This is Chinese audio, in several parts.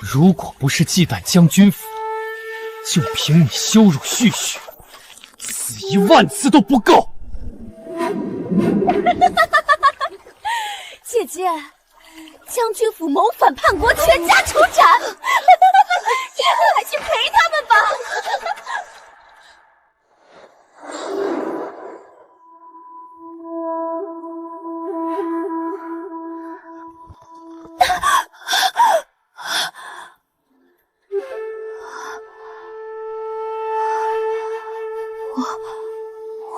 如果不是忌惮将军府，就凭你羞辱旭旭，死10000次都不够。姐姐，将军府谋反叛国，全家处斩！你快去陪他们吧。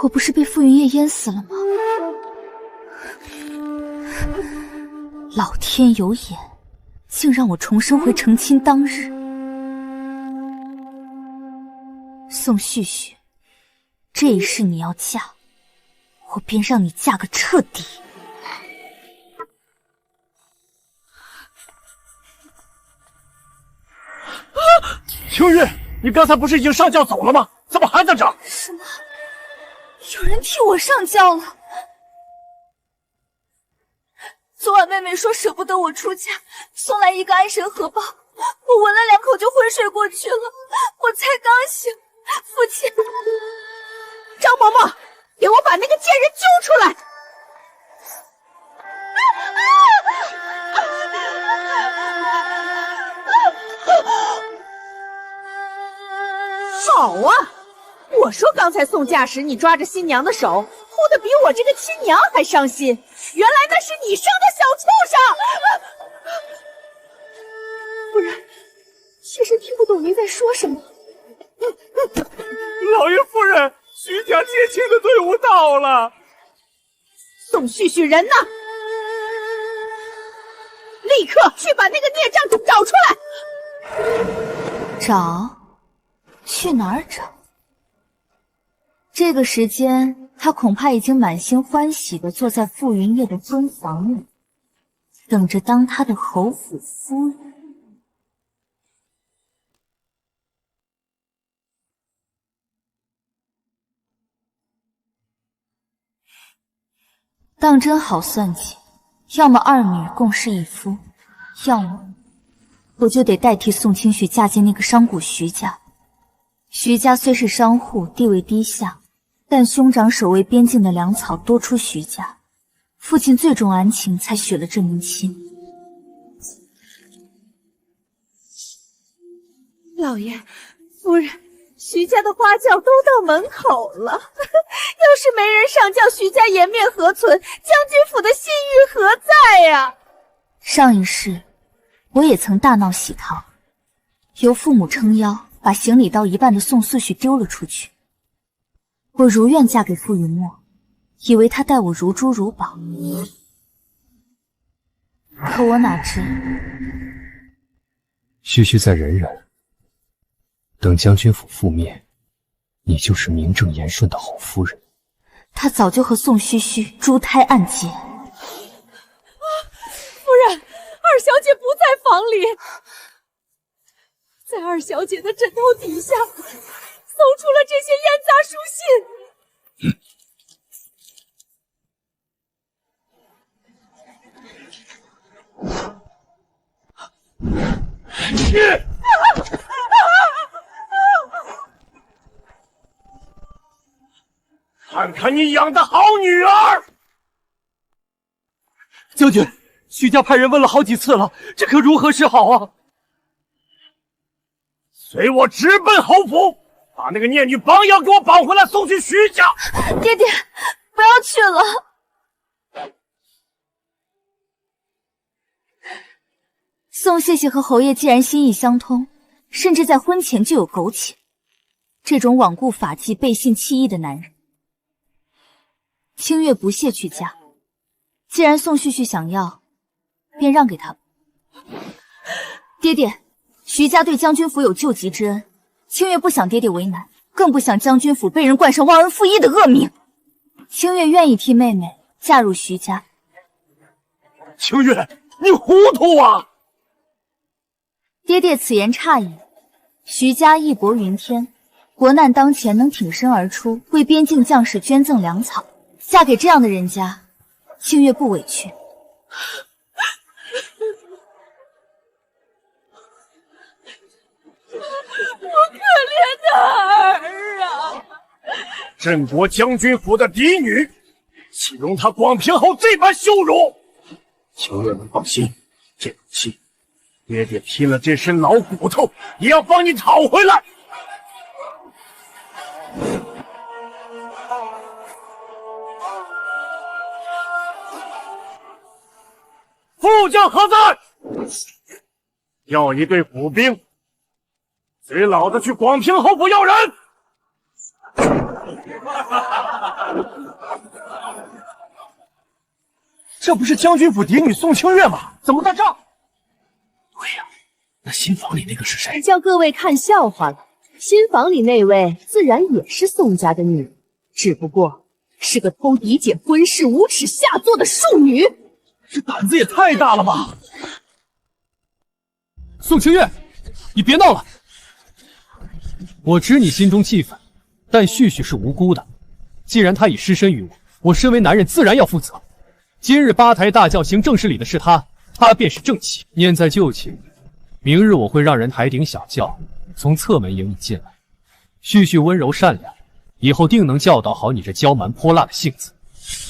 我不是被傅云烨淹死了吗？老天有眼，竟让我重生回成亲当日。宋旭旭，这一世你要嫁，我便让你嫁个彻底。秋月，你刚才不是已经上轿走了吗？怎么还在这儿？什么？有人替我上轿了？昨晚妹妹说舍不得我出嫁，送来一个安神荷包，我闻了2口就昏睡过去了。我才刚醒，父亲，张嬷嬷，给我把那个贱人揪出来！好啊！我说刚才送嫁时你抓着新娘的手，哭得比我这个亲娘还伤心。原来那是你生的小畜生！夫人，妾身听不懂您在说什么。老爷夫人，徐家接亲的队伍到了。宋旭旭人呢？立刻去把那个孽障找出来！找？去哪儿找？这个时间，他恐怕已经满心欢喜地坐在傅云烨的婚房里，等着当他的侯府夫人。当真好算计，要么2女共侍一夫，要么我就得代替宋清雪嫁进那个商贾徐家。徐家虽是商户，地位低下，但兄长守卫边境的粮草多出徐家，父亲最重安情，才许了这门亲。老爷，夫人，徐家的花轿都到门口了，要是没人上轿，徐家颜面何存？将军府的信誉何在呀？上一世，我也曾大闹喜堂，由父母撑腰，把行李到一半的宋素许丢了出去。我如愿嫁给傅云墨，以为他待我如珠如宝，可我哪知，旭旭再忍忍，等将军府覆灭，你就是名正言顺的好夫人。他早就和宋旭旭珠胎暗结。夫人，二小姐不在房里，在二小姐的枕头底下搜出了这些烟杂书信。看看你养的好女儿！将军，徐家派人问了好几次了，这可如何是好啊？随我直奔侯府，把那个孽女绑妖给我绑回来，送去徐家。爹爹，不要去了。宋谢谢和侯爷既然心意相通，甚至在婚前就有苟且，这种罔顾法纪、背信弃义的男人，清月不屑去嫁。既然宋旭旭想要，便让给他吧。爹爹，徐家对将军府有救急之恩，清月不想爹爹为难，更不想将军府被人冠上忘恩负义的恶名。清月愿意替妹妹嫁入徐家。清月，你糊涂啊！爹爹此言差矣。徐家义薄云天，国难当前能挺身而出，为边境将士捐赠粮草，嫁给这样的人家，清月不委屈。镇国将军府的嫡女，岂容他广平侯这般羞辱？清月能放心，这口气，爹爹拼了这身老骨头也要帮你讨回来。副将何在？调一队府兵，随老子去广平侯府要人。这不是将军府嫡女宋清月吗？怎么在这？对呀，那新房里那个是谁？叫各位看笑话了。新房里那位自然也是宋家的女，只不过是个偷嫡姐婚事、无耻下作的庶女。这胆子也太大了吧！宋清月，你别闹了。我知你心中气愤，但旭旭是无辜的。既然他已失身于我，我身为男人自然要负责。今日八抬大轿行正式礼的是他，他便是正妻。念在旧情，明日我会让人抬顶小轿，从侧门迎你进来。旭旭温柔善良，以后定能教导好你这娇蛮泼辣的性子。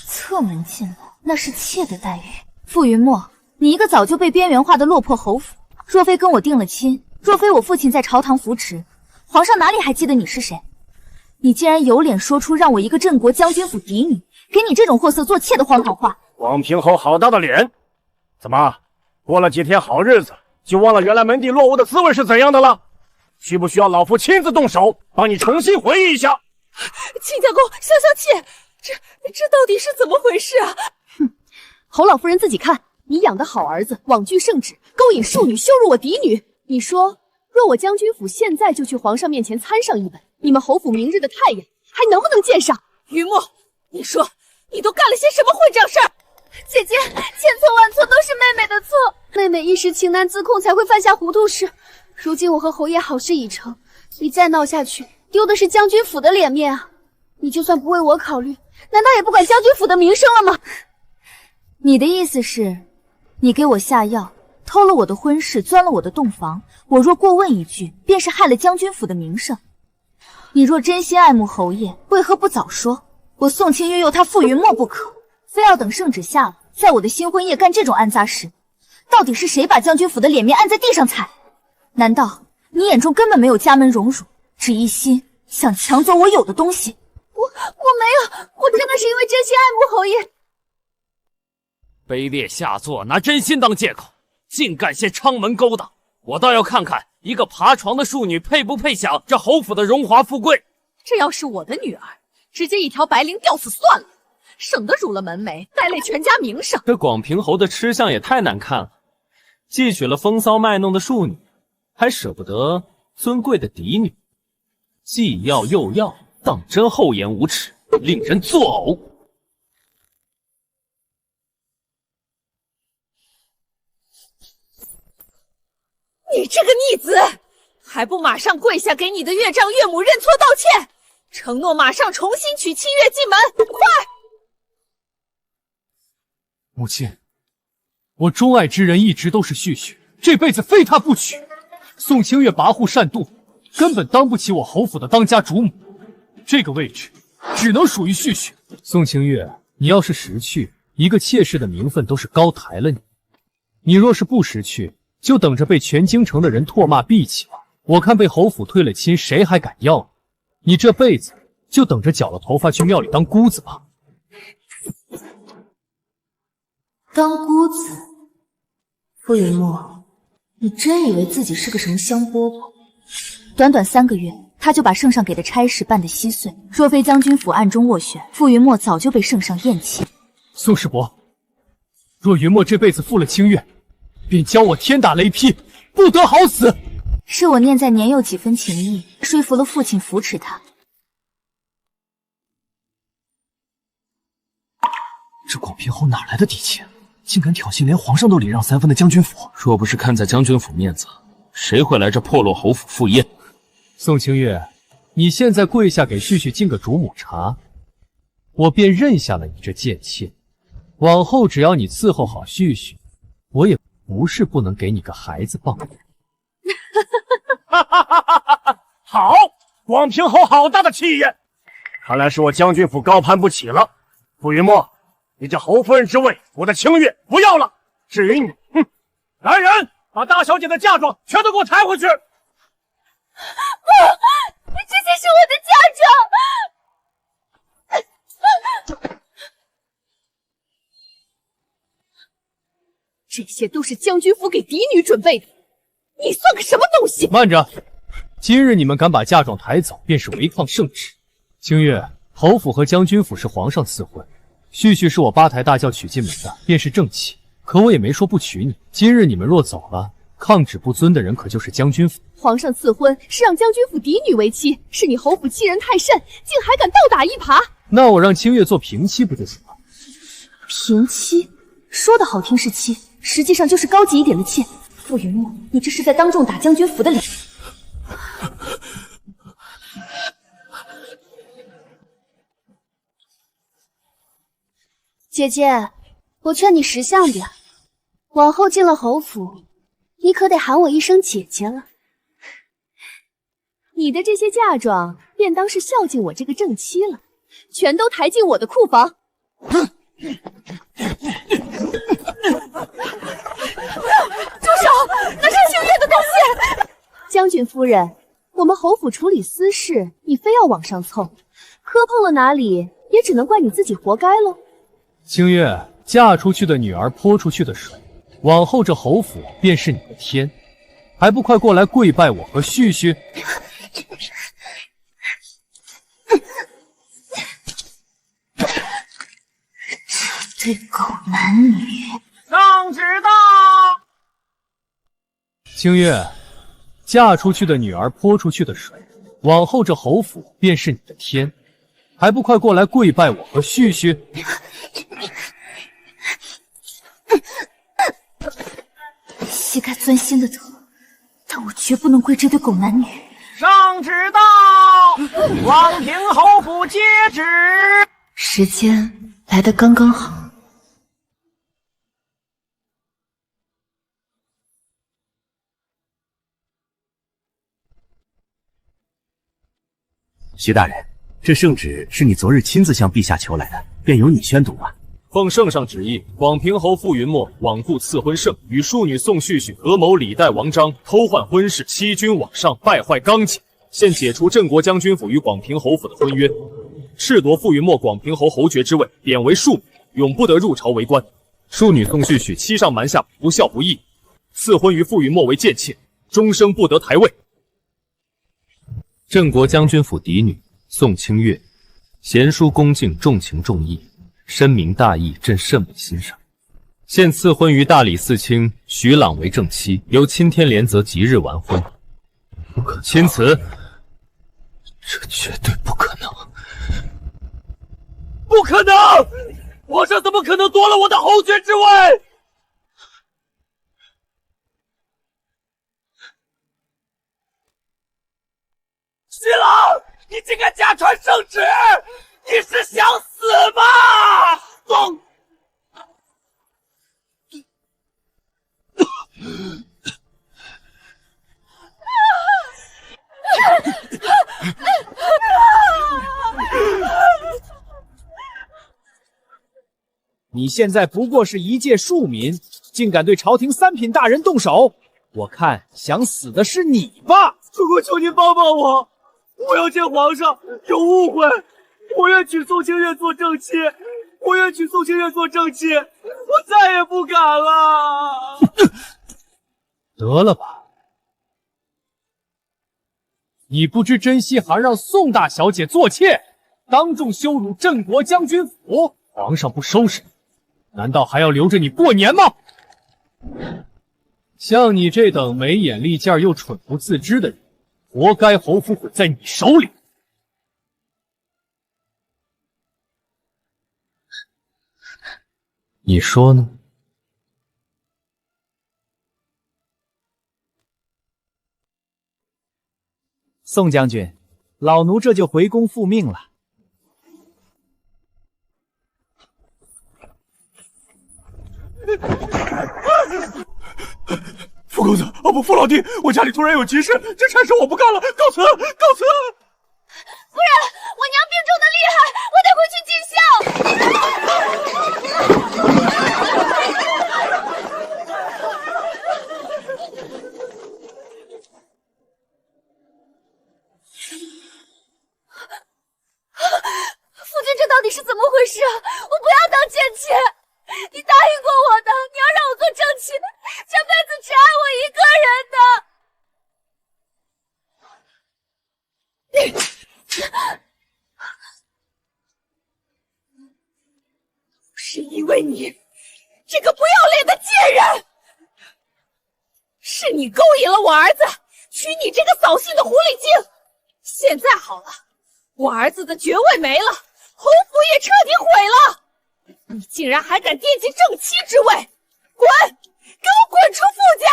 侧门进来，那是妾的待遇。傅云墨，你一个早就被边缘化的落魄侯府，若非跟我定了亲，若非我父亲在朝堂扶持，皇上哪里还记得你是谁？你竟然有脸说出让我一个镇国将军府嫡女给你这种货色做妾的荒唐话！广平侯好大的脸！怎么过了几天好日子，就忘了原来门第落伍的滋味是怎样的了？需不需要老夫亲自动手，帮你重新回忆一下？亲家公，消气，这到底是怎么回事啊？哼，侯老夫人自己看，你养的好儿子枉据圣旨，勾引庶女，羞辱我嫡女。你说，若我将军府现在就去皇上面前参上一本，你们侯府明日的太阳还能不能见上？云墨，你说你都干了些什么混账事儿？姐姐，千错万错，都是妹妹的错。妹妹一时情难自控，才会犯下糊涂事。如今我和侯爷好事已成，你再闹下去，丢的是将军府的脸面啊！你就算不为我考虑，难道也不管将军府的名声了吗？你的意思是，你给我下药，偷了我的婚事，钻了我的洞房，我若过问一句，便是害了将军府的名声。你若真心爱慕侯爷，为何不早说？我宋清月又他傅云墨不可，非要等圣旨下了，在我的新婚夜干这种暗杂事。到底是谁把将军府的脸面按在地上踩？难道你眼中根本没有家门荣辱，只一心想抢走我有的东西？我没有，我真的是因为真心爱慕侯爷。卑劣下作，拿真心当借口，竟干些昌门勾当，我倒要看看一个爬床的庶女配不配享这侯府的荣华富贵。这要是我的女儿，直接一条白绫吊死算了，省得辱了门楣，带累全家名声。这广平侯的吃相也太难看了，既娶了风骚卖弄的庶女，还舍不得尊贵的嫡女，既要又要，当真厚颜无耻，令人作呕。你这个逆子，还不马上跪下给你的岳丈岳母认错道歉，承诺马上重新娶清月进门，快！母亲，我钟爱之人一直都是旭旭，这辈子非他不娶。宋清月跋扈善妒，根本当不起我侯府的当家主母，这个位置只能属于旭旭。宋清月，你要是识趣，一个妾室的名分都是高抬了你；你若是不识趣，就等着被全京城的人唾骂毙弃吧。我看被侯府退了亲，谁还敢要你？你这辈子就等着绞了头发去庙里当姑子吧。当姑子？傅云墨，你真以为自己是个什么香饽饽？短短3个月，他就把圣上给的差事办得稀碎。若非将军府暗中斡旋，傅云墨早就被圣上厌弃。宋世伯，若云墨这辈子负了清月，便教我天打雷劈，不得好死。是我念在年幼几分情谊，说服了父亲扶持他。这广平侯哪来的底气，竟敢挑衅连皇上都礼让3分的将军府？若不是看在将军府面子，谁会来这破落侯府赴宴？宋清月，你现在跪下给旭旭敬个主母茶，我便认下了你这贱妾。往后只要你伺候好旭旭，我也不是不能给你个孩子抱。好，广平侯好大的气焰！看来是我将军府高攀不起了。傅云墨，你这侯夫人之位，我的清月不要了。至于你，来人，把大小姐的嫁妆全都给我抬回去。不，这些是我的嫁妆。这些都是将军府给嫡女准备的，你算个什么东西？慢着！今日你们敢把嫁妆抬走，便是违抗圣旨。清月，侯府和将军府是皇上赐婚，旭旭是我八抬大轿娶进门的，便是正妻。可我也没说不娶你。今日你们若走了，抗旨不遵的人可就是将军府。皇上赐婚是让将军府嫡女为妻，是你侯府欺人太甚，竟还敢倒打一耙！那我让清月做平妻不就行了？平妻，说的好听是妻，实际上就是高级一点的妾。傅云墨，你这是在当众打将军府的脸。姐姐，我劝你识相点，往后进了侯府，你可得喊我一声姐姐了。你的这些嫁妆，便当是孝敬我这个正妻了，全都抬进我的库房。住手！那是清月的东西！将军夫人，我们侯府处理私事，你非要往上凑，磕碰了哪里，也只能怪你自己活该喽。清月，嫁出去的女儿泼出去的水，往后这侯府便是你的天，还不快过来跪拜我和旭旭？这对狗男女！上旨到！清月，嫁出去的女儿泼出去的水，往后这侯府便是你的天，还不快过来跪拜我和旭旭？膝盖钻心的疼，但我绝不能跪这对狗男女。上旨到！广平侯府接旨。时间来得刚刚好。徐大人，这圣旨是你昨日亲自向陛下求来的，便由你宣读吧。奉圣上旨意，广平侯傅云墨罔顾赐婚圣，与庶女宋旭旭合谋李代王章，偷换婚事，欺君罔上，败坏纲纪，现解除镇国将军府与广平侯府的婚约，褫夺傅云墨广平侯侯爵之位，贬为庶女，永不得入朝为官。庶女宋旭旭欺上瞒下，不孝不义，赐婚于傅云墨为贱妾，终生不得抬位。镇国将军府嫡女宋清月，贤淑恭敬，重情重义，深明大义，朕甚为欣赏。现赐婚于大理寺卿徐朗为正妻，由钦天连泽即日完婚。不可钦此，这绝对不可能！不可能！皇上怎么可能夺了我的侯爵之位？徐朗，你竟敢假传圣旨！你是想死吗？宋，你现在不过是一介庶民，竟敢对朝廷三品大人动手！我看想死的是你吧！我求您帮帮我，我要见皇上，有误会，我愿娶宋清月做正妻，我愿娶宋清月做正妻，我再也不敢了。得了吧，你不知珍惜，还让宋大小姐做妾，当众羞辱镇国将军府，皇上不收拾你，难道还要留着你过年吗？像你这等没眼力见又蠢不自知的人，活该侯府毁在你手里。你说呢？宋将军，老奴这就回宫复命了。傅公子，哦不，傅老弟，我家里突然有急事，这差事我不干了，告辞，告辞。我娘病重的厉害，我得回去尽孝。夫君，这到底是怎么回事啊？我不要当贱妾，你答应过我的，你要让我做正妻，这辈子只爱我一个人的。是因为你这个不要脸的贱人，是你勾引了我儿子，娶你这个扫兴的狐狸精。现在好了，我儿子的爵位没了，侯府也彻底毁了，你竟然还敢惦记正妻之位，滚！给我滚出傅家！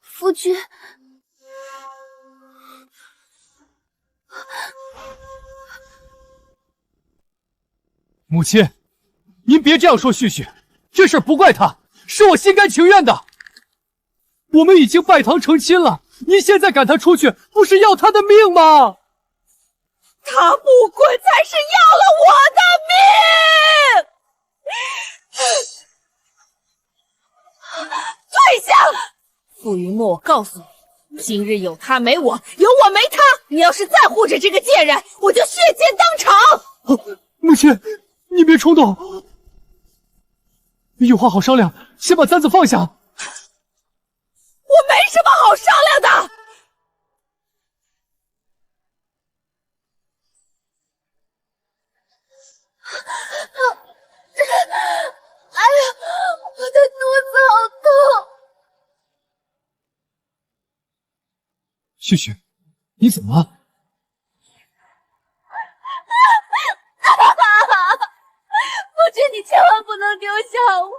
夫君，母亲，您别这样说旭旭，这事儿不怪他，是我心甘情愿的。我们已经拜堂成亲了，您现在赶他出去，不是要他的命吗？他不滚才是要了我的命！退下！傅云墨，我告诉你，今日有他没我，有我没他。你要是再护着这个贱人，我就血溅当场！母亲，你别冲动，有话好商量，先把簪子放下。我没什么好商量的。哎呀，我的肚子好痛！旭旭，你怎么了？夫君，你千万不能丢下我，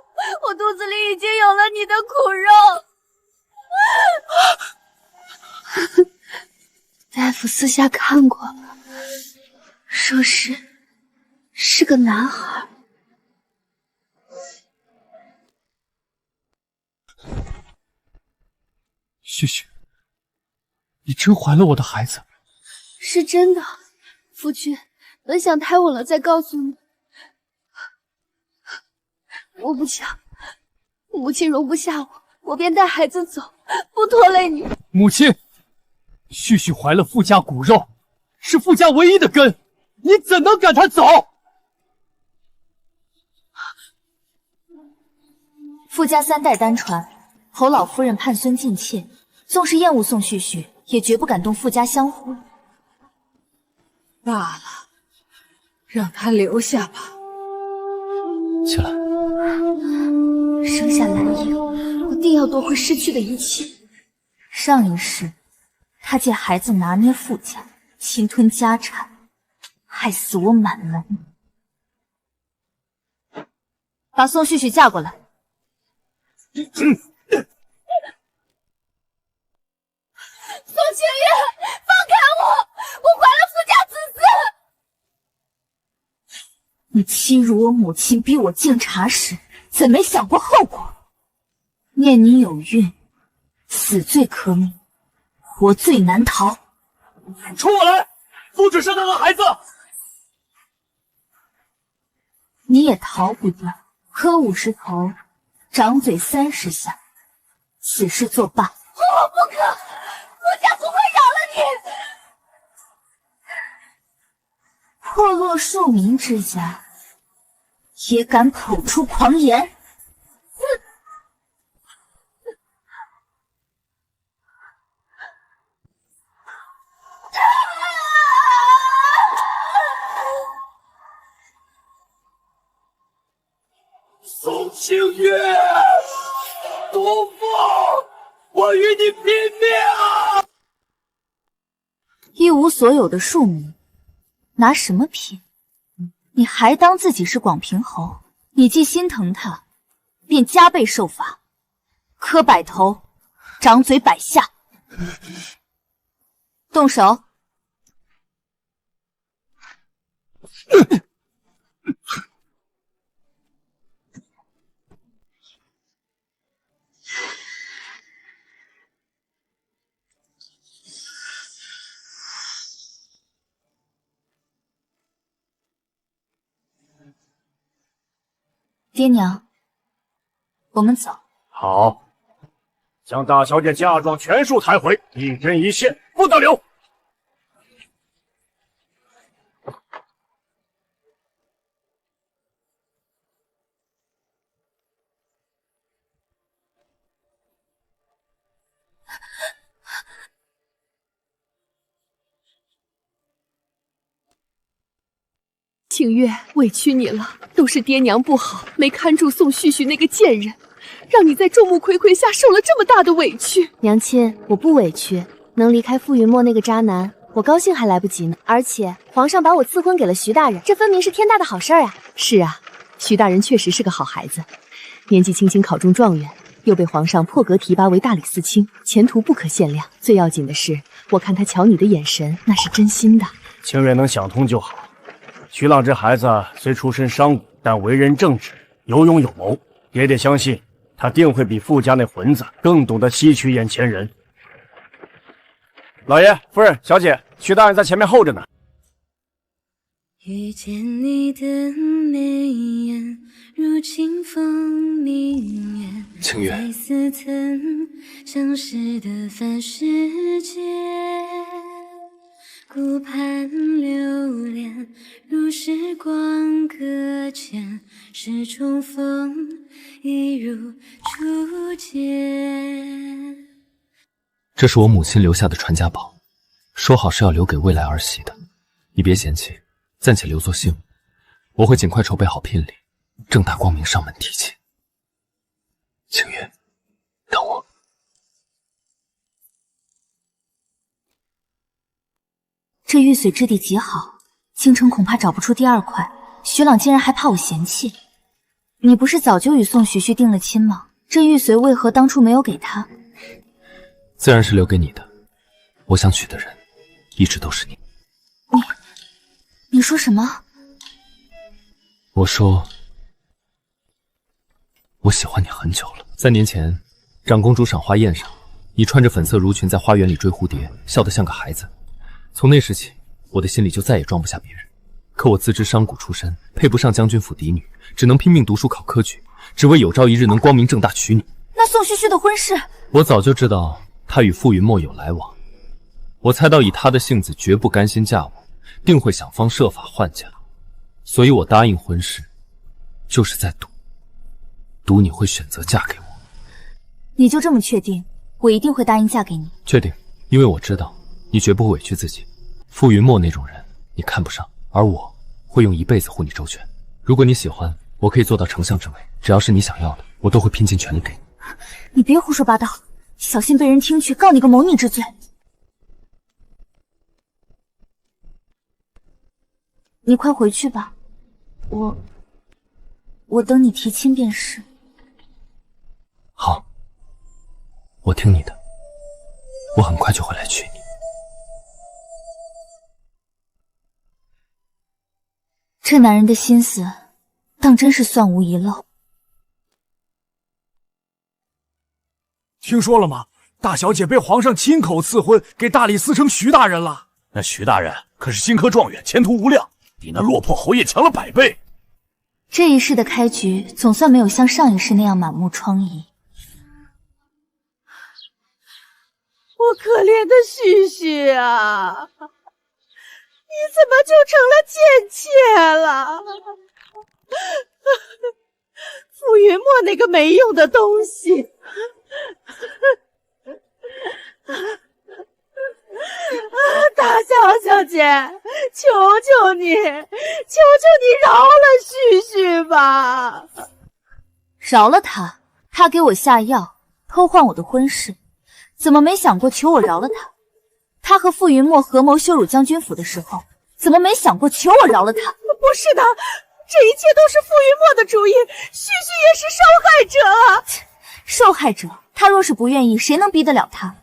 我肚子里已经有了你的苦肉。大夫私下看过了，说是个男孩。旭旭，你真怀了我的孩子？是真的，夫君，等想胎稳了再告诉你。我不想，母亲容不下我，我便带孩子走，不拖累你。母亲，旭旭怀了傅家骨肉，是傅家唯一的根，你怎能赶他走？傅家3代单传，侯老夫人盼孙近妾，纵是厌恶宋旭旭，也绝不敢动傅家香火。罢了，让他留下吧。起来。生下蓝影，我定要夺回失去的一切。上一世，他借孩子拿捏傅家，侵吞家产，害死我满门。把宋旭旭嫁过来。宋清月，放开我！我怀了傅家子嗣。你欺辱我母亲，逼我敬茶时，怎没想过后果？念你有孕，死罪可免，活罪难逃。冲我来！夫只生他的孩子。你也逃不掉，磕50头，掌嘴30下，此事作罢。我不可，傅家不会饶了你。破落庶民之家，也敢口出狂言？宋清月，毒妇，我与你拼命！一无所有的庶民，拿什么拼？你还当自己是广平侯？你既心疼他，便加倍受罚，磕100头，掌嘴100下。动手！爹娘，我们走。好，将大小姐嫁妆全数抬回，一针一线，不得留。清月，委屈你了，都是爹娘不好，没看住宋旭旭那个贱人，让你在众目睽睽下受了这么大的委屈。娘亲，我不委屈，能离开傅云墨那个渣男，我高兴还来不及呢。而且皇上把我赐婚给了徐大人，这分明是天大的好事儿啊！是啊，徐大人确实是个好孩子，年纪轻轻考中状元，又被皇上破格提拔为大理寺卿，前途不可限量。最要紧的是，我看他瞧你的眼神，那是真心的。清月能想通就好。徐浪这孩子虽出身商贾，但为人正直，有勇有谋。爹爹相信他定会比傅家那混子更懂得吸取眼前人。老爷、夫人、小姐，徐大人在前面候着呢。遇见你的眉眼，如清风明月。清月，在似曾相识的凡世间，顾盼流连，如时光搁浅，是重逢，一如初见。这是我母亲留下的传家宝，说好是要留给未来儿媳的，你别嫌弃，暂且留作信物。我会尽快筹备好聘礼，正大光明上门提亲。清月，等我。这玉髓质地极好，京城恐怕找不出第二块。徐朗竟然还怕我嫌弃。你不是早就与宋徐徐定了亲吗？这玉髓为何当初没有给他？自然是留给你的。我想娶的人，一直都是你。你说什么？我说，我喜欢你很久了。3年前，长公主赏花宴上，你穿着粉色襦裙在花园里追蝴蝶，笑得像个孩子。从那时起，我的心里就再也装不下别人。可我自知商贾出身，配不上将军府嫡女，只能拼命读书考科举，只为有朝一日能光明正大娶你。那宋旭旭的婚事，我早就知道他与傅云墨有来往。我猜到以他的性子，绝不甘心嫁我，定会想方设法换嫁。所以我答应婚事，就是在赌你会选择嫁给我。你就这么确定我一定会答应嫁给你？确定，因为我知道你绝不会委屈自己。傅云墨那种人你看不上，而我会用一辈子护你周全。如果你喜欢，我可以做到丞相之位，只要是你想要的，我都会拼尽全力给你。你别胡说八道，小心被人听去告你个谋逆之罪。你快回去吧，我等你提亲便是。好，我听你的，我很快就会来娶你。这男人的心思，当真是算无遗漏。听说了吗？大小姐被皇上亲口赐婚给大理寺丞徐大人了。那徐大人可是新科状元，前途无量，比那落魄侯爷强了100倍。这一世的开局，总算没有像上一世那样满目疮痍。我可怜的旭旭啊，你怎么就成了贱妾了？傅云墨那个没用的东西！大小姐，求求你，饶了旭旭吧！饶了他？他给我下药，偷换我的婚事，怎么没想过求我饶了他？他和傅云墨合谋羞辱将军府的时候，怎么没想过求我饶了他？不是的，这一切都是傅云墨的主意，旭旭也是受害者。受害者？他若是不愿意，谁能逼得了他？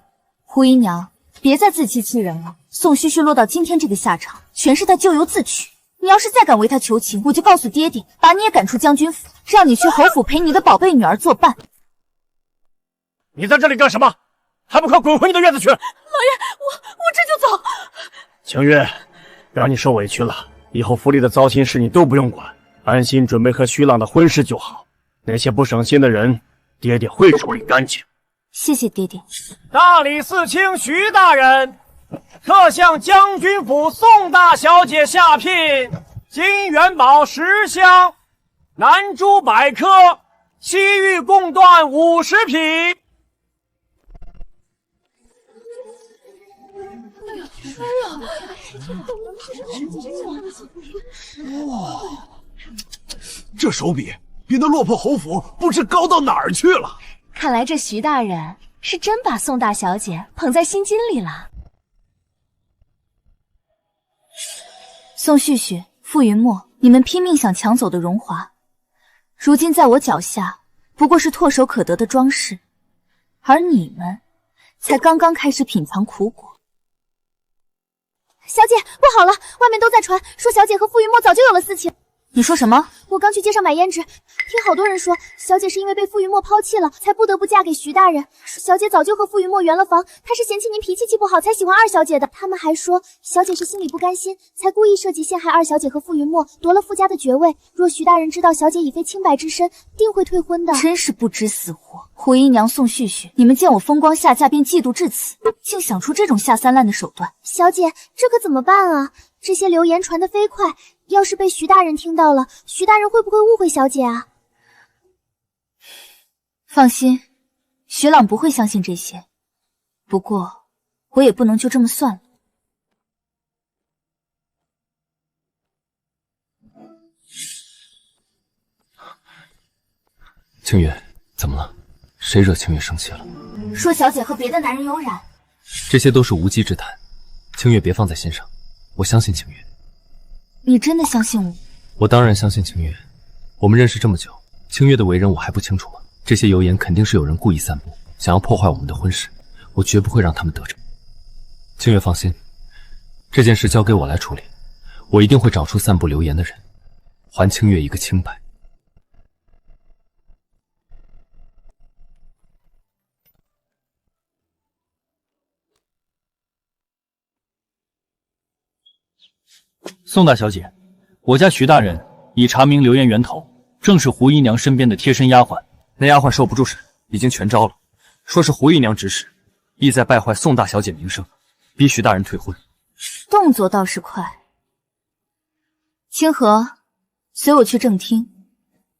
胡姨娘，别再自欺欺人了。宋旭旭落到今天这个下场，全是他咎由自取。你要是再敢为他求情，我就告诉爹爹，把你也赶出将军府，让你去侯府陪你的宝贝女儿作伴。你在这里干什么？还不快滚回你的院子去！老爷，我这就走。清月，让你受委屈了，以后府里的糟心事你都不用管，安心准备和徐朗的婚事就好。那些不省心的人，爹爹会处理干净。谢谢爹爹。大理寺卿徐大人，特向将军府宋大小姐下聘金元宝10箱，南珠百颗，西域贡缎50匹。哇，这手笔比那落魄侯府不知高到哪儿去了。看来这徐大人是真把宋大小姐捧在心尖里了。宋旭旭、傅云墨，你们拼命想抢走的荣华，如今在我脚下不过是唾手可得的装饰，而你们才刚刚开始品尝苦果。小姐，不好了，外面都在传说小姐和傅云墨早就有了私情。你说什么？我刚去街上买胭脂，听好多人说，小姐是因为被傅云墨抛弃了，才不得不嫁给徐大人。说小姐早就和傅云墨圆了房，他是嫌弃您脾气不好，才喜欢二小姐的。他们还说，小姐是心里不甘心，才故意设计陷害二小姐和傅云墨，夺了傅家的爵位。若徐大人知道小姐已非清白之身，定会退婚的。真是不知死活！胡姨娘、宋旭旭，你们见我风光下嫁便嫉妒至此，竟想出这种下三滥的手段。小姐，这可怎么办啊？这些流言传得飞快，要是被徐大人听到了，徐大人会不会误会小姐啊？放心，徐朗不会相信这些。不过，我也不能就这么算了。清月，怎么了？谁惹清月生气了？说小姐和别的男人有染，这些都是无稽之谈，清月别放在心上。我相信清月。你真的相信我？我当然相信清月。我们认识这么久，清月的为人我还不清楚吗？这些谣言肯定是有人故意散布，想要破坏我们的婚事，我绝不会让他们得逞。清月放心，这件事交给我来处理，我一定会找出散布流言的人，还清月一个清白。宋大小姐，我家徐大人已查明流言源头，正是胡姨娘身边的贴身丫鬟。那丫鬟受不住审，已经全招了，说是胡姨娘指使，意在败坏宋大小姐名声，逼徐大人退婚。动作倒是快。清河，随我去正厅，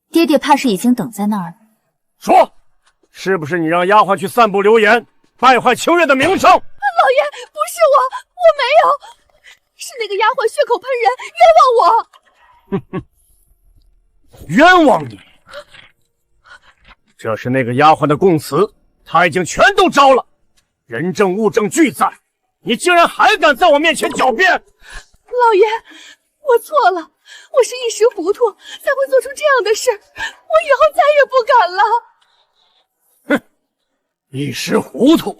爹爹怕是已经等在那儿了。说，是不是你让丫鬟去散布流言，败坏清月的名声？老爷，不是我没有。是那个丫鬟血口喷人，冤枉我！冤枉你！这是那个丫鬟的供词，她已经全都招了，人证物证俱在，你竟然还敢在我面前狡辩！老爷，我错了，我是一时糊涂，才会做出这样的事，我以后再也不敢了。哼，一时糊涂。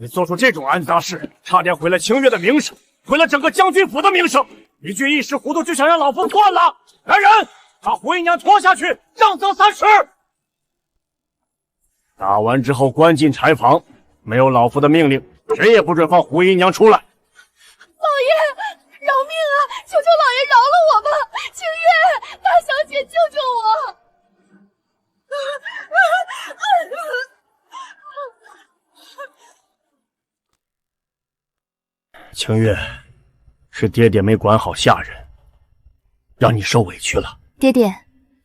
你做出这种暗杂事，差点毁了清月的名声，毁了整个将军府的名声。一句一时糊涂就想让老夫断了？来人，把胡姨娘拖下去，杖责30。打完之后关进柴房，没有老夫的命令，谁也不准放胡姨娘出来。老爷，饶命啊！求求老爷饶了我吧！清月，大小姐，救救我！清月，是爹爹没管好下人，让你受委屈了。爹爹，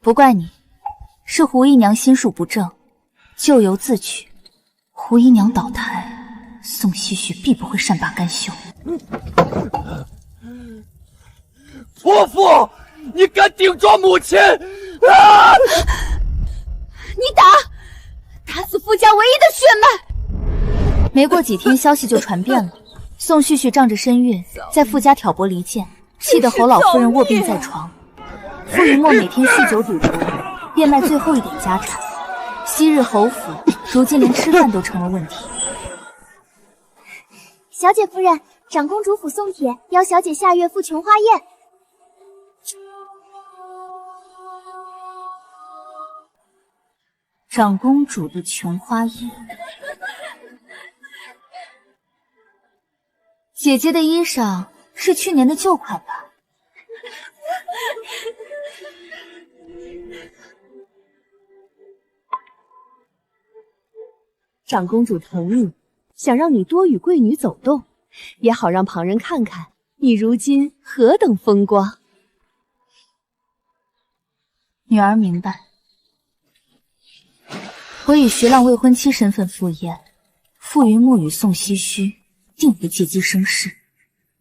不怪你，是胡姨娘心术不正，咎由自取。胡姨娘倒台，宋旭旭必不会善罢甘休。泼妇，你敢顶撞母亲！啊！你打死傅家唯一的血脉！没过几天，消息就传遍了。宋旭旭仗着身孕，在傅家挑拨离间，气得侯老夫人卧病在床。傅云墨每天酗酒赌博，变卖最后一点家产。昔日侯府，如今连吃饭都成了问题。小姐夫人，长公主府送帖，邀小姐下月赴琼花宴。长公主的琼花宴。姐姐的衣裳是去年的旧款吧？长公主疼你，想让你多与贵女走动，也好让旁人看看你如今何等风光。女儿明白。我以徐浪未婚妻身份赴宴，傅云墨与宋唏嘘定会借机生事，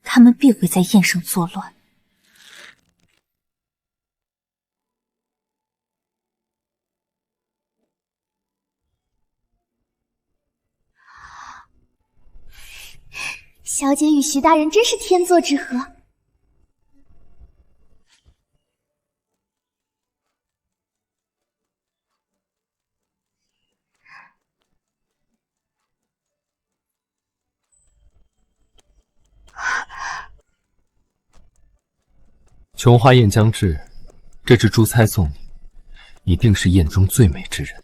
他们必会在宴上作乱。小姐与徐大人真是天作之合。琼花宴将至，这只珠钗送你，一定是宴中最美之人。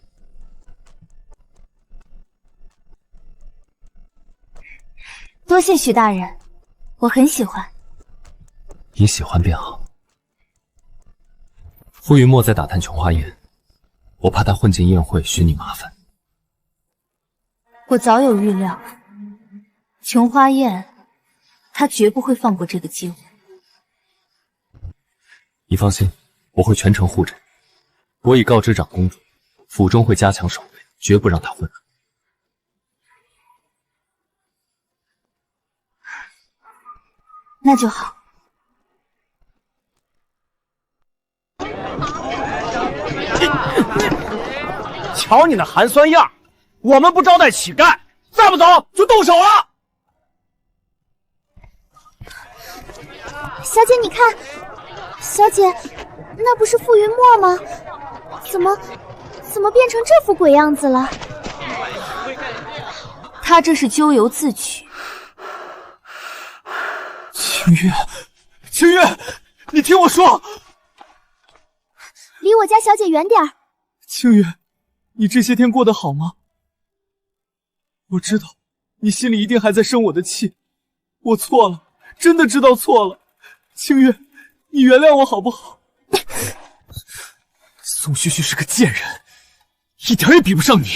多谢徐大人，我很喜欢。你喜欢便好。傅云墨在打探琼花宴，我怕他混进宴会寻你麻烦。我早有预料，琼花宴，他绝不会放过这个机会。你放心，我会全程护着你。我已告知长公主，府中会加强守卫，绝不让她混。那就好。瞧你那寒酸样，我们不招待乞丐，再不走就动手了。小姐，你看，小姐，那不是傅云墨吗？怎么变成这副鬼样子了？他这是咎由自取。清月，清月，你听我说，离我家小姐远点儿。清月，你这些天过得好吗？我知道你心里一定还在生我的气，我错了，真的知道错了。清月，你原谅我好不好？宋旭旭是个贱人，一点也比不上你。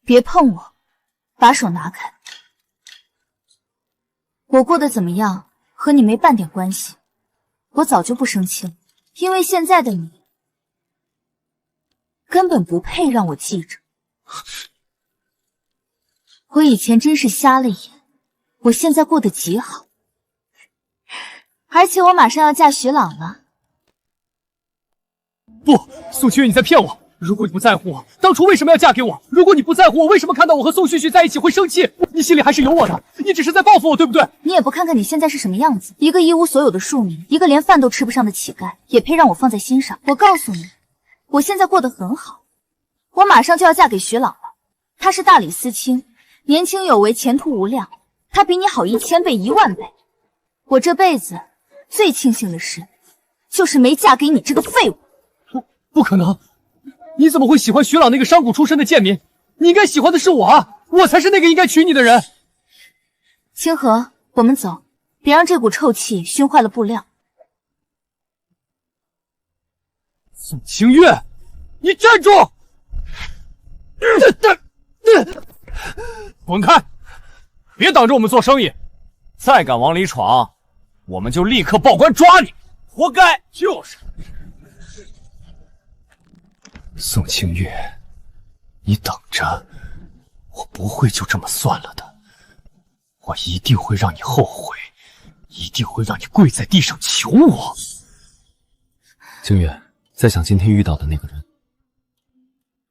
别碰我，把手拿开。我过得怎么样和你没半点关系，我早就不生气了，因为现在的你根本不配让我记着。我以前真是瞎了眼，我现在过得极好，而且我马上要嫁徐朗了。不，宋清月，你在骗我！如果你不在乎我，当初为什么要嫁给我？如果你不在乎我，为什么看到我和宋旭旭在一起会生气？你心里还是有我的，你只是在报复我，对不对？你也不看看你现在是什么样子，一个一无所有的庶民，一个连饭都吃不上的乞丐，也配让我放在心上？我告诉你，我现在过得很好，我马上就要嫁给徐朗了。他是大理寺卿，年轻有为，前途无量，他比你好1000倍、10000倍。我这辈子最庆幸的事，就是没嫁给你这个废物。不可能！你怎么会喜欢徐朗那个商贾出身的贱民？你应该喜欢的是我啊！我才是那个应该娶你的人。清河，我们走，别让这股臭气熏坏了布料。宋清月，你站住！滚开！别挡着我们做生意！再敢往里闯，我们就立刻报官抓你！活该！就是。宋清月，你等着，我不会就这么算了的，我一定会让你后悔，一定会让你跪在地上求我。清月，在想今天遇到的那个人，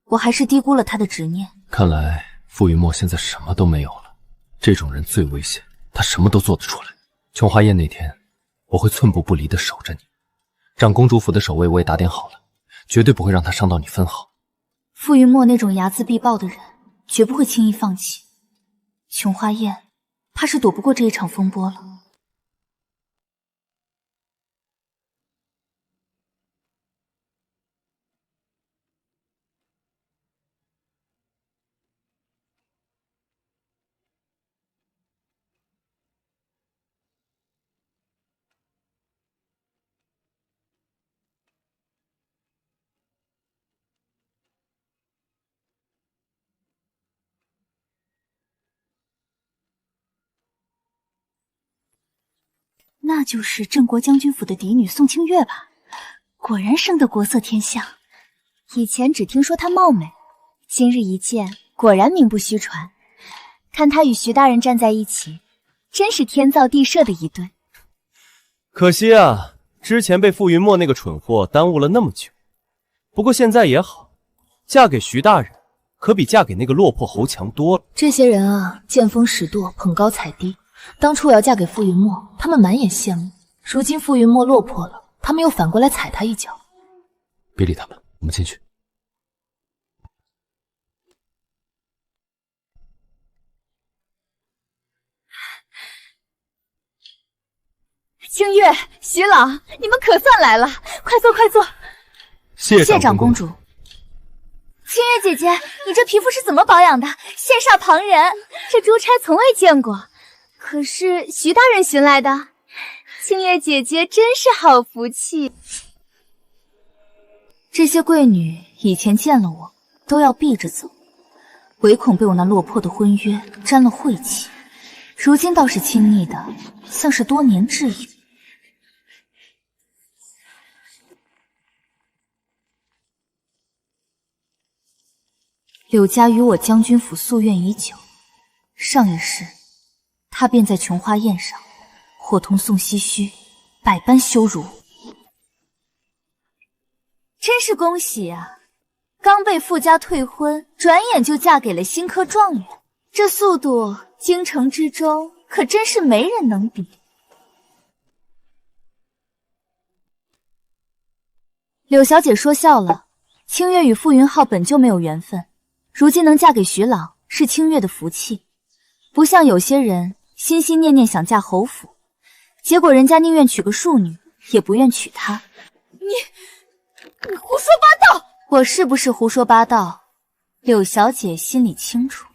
我还是低估了他的执念。看来傅云墨现在什么都没有了，这种人最危险，他什么都做得出来。琼花宴那天，我会寸步不离地守着你，长公主府的守卫我也打点好了，绝对不会让他伤到你分毫。傅云墨那种睚眦必报的人，绝不会轻易放弃。琼花宴，怕是躲不过这一场风波了。那就是镇国将军府的嫡女宋清月吧？果然生得国色天香。以前只听说她貌美，今日一见，果然名不虚传。看她与徐大人站在一起，真是天造地设的一对。可惜啊，之前被傅云墨那个蠢货耽误了那么久。不过现在也好，嫁给徐大人可比嫁给那个落魄猴强多了。这些人啊，见风使舵，捧高踩低。当初我要嫁给傅云墨，他们满眼羡慕；如今傅云墨落魄了，他们又反过来踩他一脚。别理他们，我们进去。清月、徐老，你们可算来了，快坐快坐。谢长公主。清月姐姐，你这皮肤是怎么保养的？羡煞旁人，这珠钗从未见过。可是徐大人寻来的，清月姐姐真是好福气。这些贵女以前见了我，都要避着走，唯恐被我那落魄的婚约沾了晦气。如今倒是亲昵的，像是多年挚友。柳家与我将军府夙愿已久，上一世他便在琼花宴上伙同宋唏嘘，百般羞辱我。真是恭喜啊！刚被傅家退婚，转眼就嫁给了新科状元，这速度，京城之中可真是没人能比。柳小姐说笑了，清月与傅云浩本就没有缘分。如今能嫁给徐老，是清月的福气，不像有些人心心念念想嫁侯府，结果人家宁愿娶个庶女，也不愿娶她。你胡说八道！我是不是胡说八道，柳小姐心里清楚。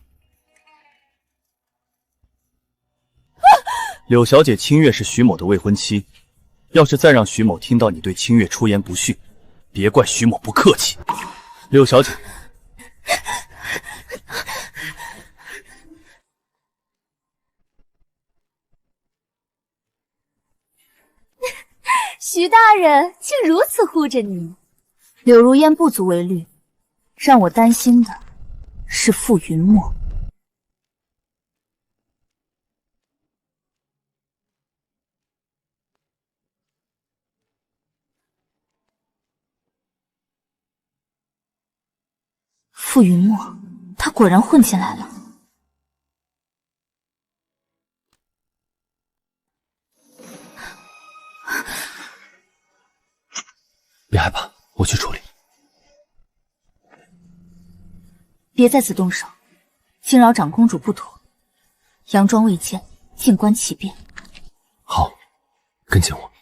柳小姐清月是徐某的未婚妻，要是再让徐某听到你对清月出言不逊，别怪徐某不客气。柳小姐。徐大人竟如此护着你。柳如烟不足为虑，让我担心的是傅云墨。傅云墨，他果然混进来了。别害怕，我去处理。别在此动手，惊扰长公主不妥。佯装未见，静观其变。好，跟紧我。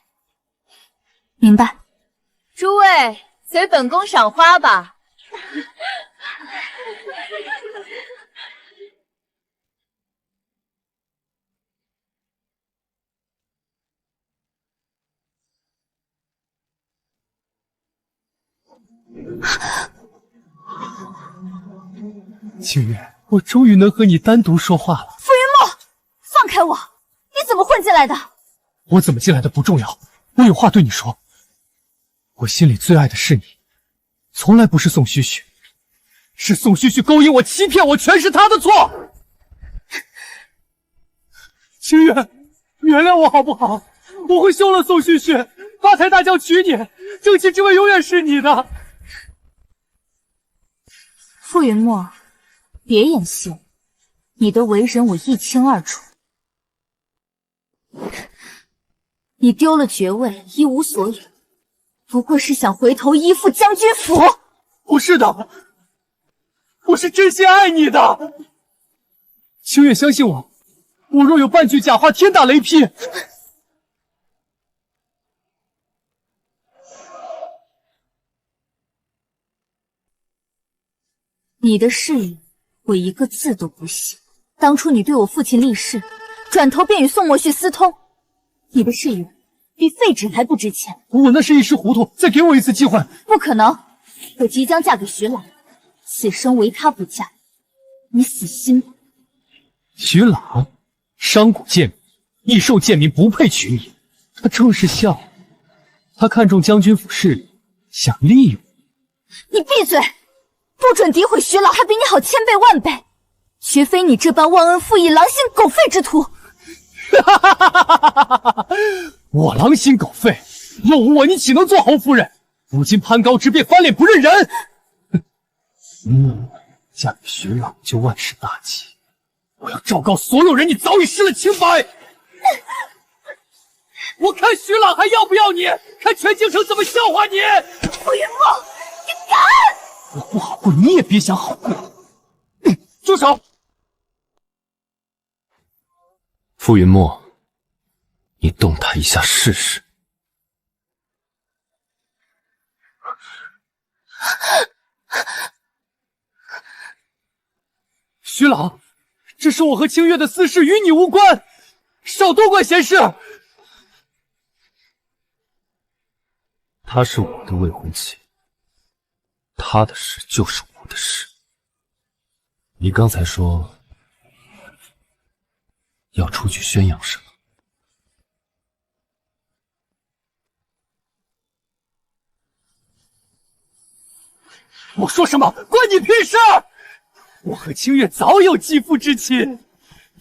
明白。诸位，随本宫赏花吧。清月，我终于能和你单独说话了。傅云墨，放开我！你怎么混进来的？我怎么进来的不重要，我有话对你说。我心里最爱的是你，从来不是宋唏嘘，是宋唏嘘勾引我、欺骗我，全是他的错。清月，原谅我好不好？我会休了宋唏嘘，发财大轿娶你，正妻之位永远是你的。傅云墨，别演戏了，你的为人我一清二楚。你丢了爵位，一无所有，不过是想回头依附将军府。不是的，我是真心爱你的。清月，相信我，我若有半句假话，天打雷劈。你的誓言，我一个字都不信。当初你对我父亲立誓，转头便与宋墨旭私通，你的誓言比废纸还不值钱。我那是一时糊涂，再给我一次机会。不可能，我即将嫁给徐朗，此生唯他不嫁，你死心吧。徐朗，商贾贱民，异兽贱民不配娶你。他正是笑，他看中将军府势力，想利用。你闭嘴！不准诋毁徐老，他比你好千倍万倍，绝非你这般忘恩负义、狼心狗肺之徒。我狼心狗肺，若无我，你岂能做侯夫人？如今攀高枝便翻脸不认人。嫁给徐朗就万事大吉。我要昭告所有人，你早已失了清白。我看徐朗还要不要你？看全京城怎么笑话你！傅云墨，你敢！我不好过，你也别想好过。住手！傅云墨，你动他一下试试。徐朗，这是我和清月的私事，与你无关，少多管闲事。她是我的未婚妻，她的事就是我的事。你刚才说要出去宣扬什么？我说什么关你屁事！我和清月早有继父之亲，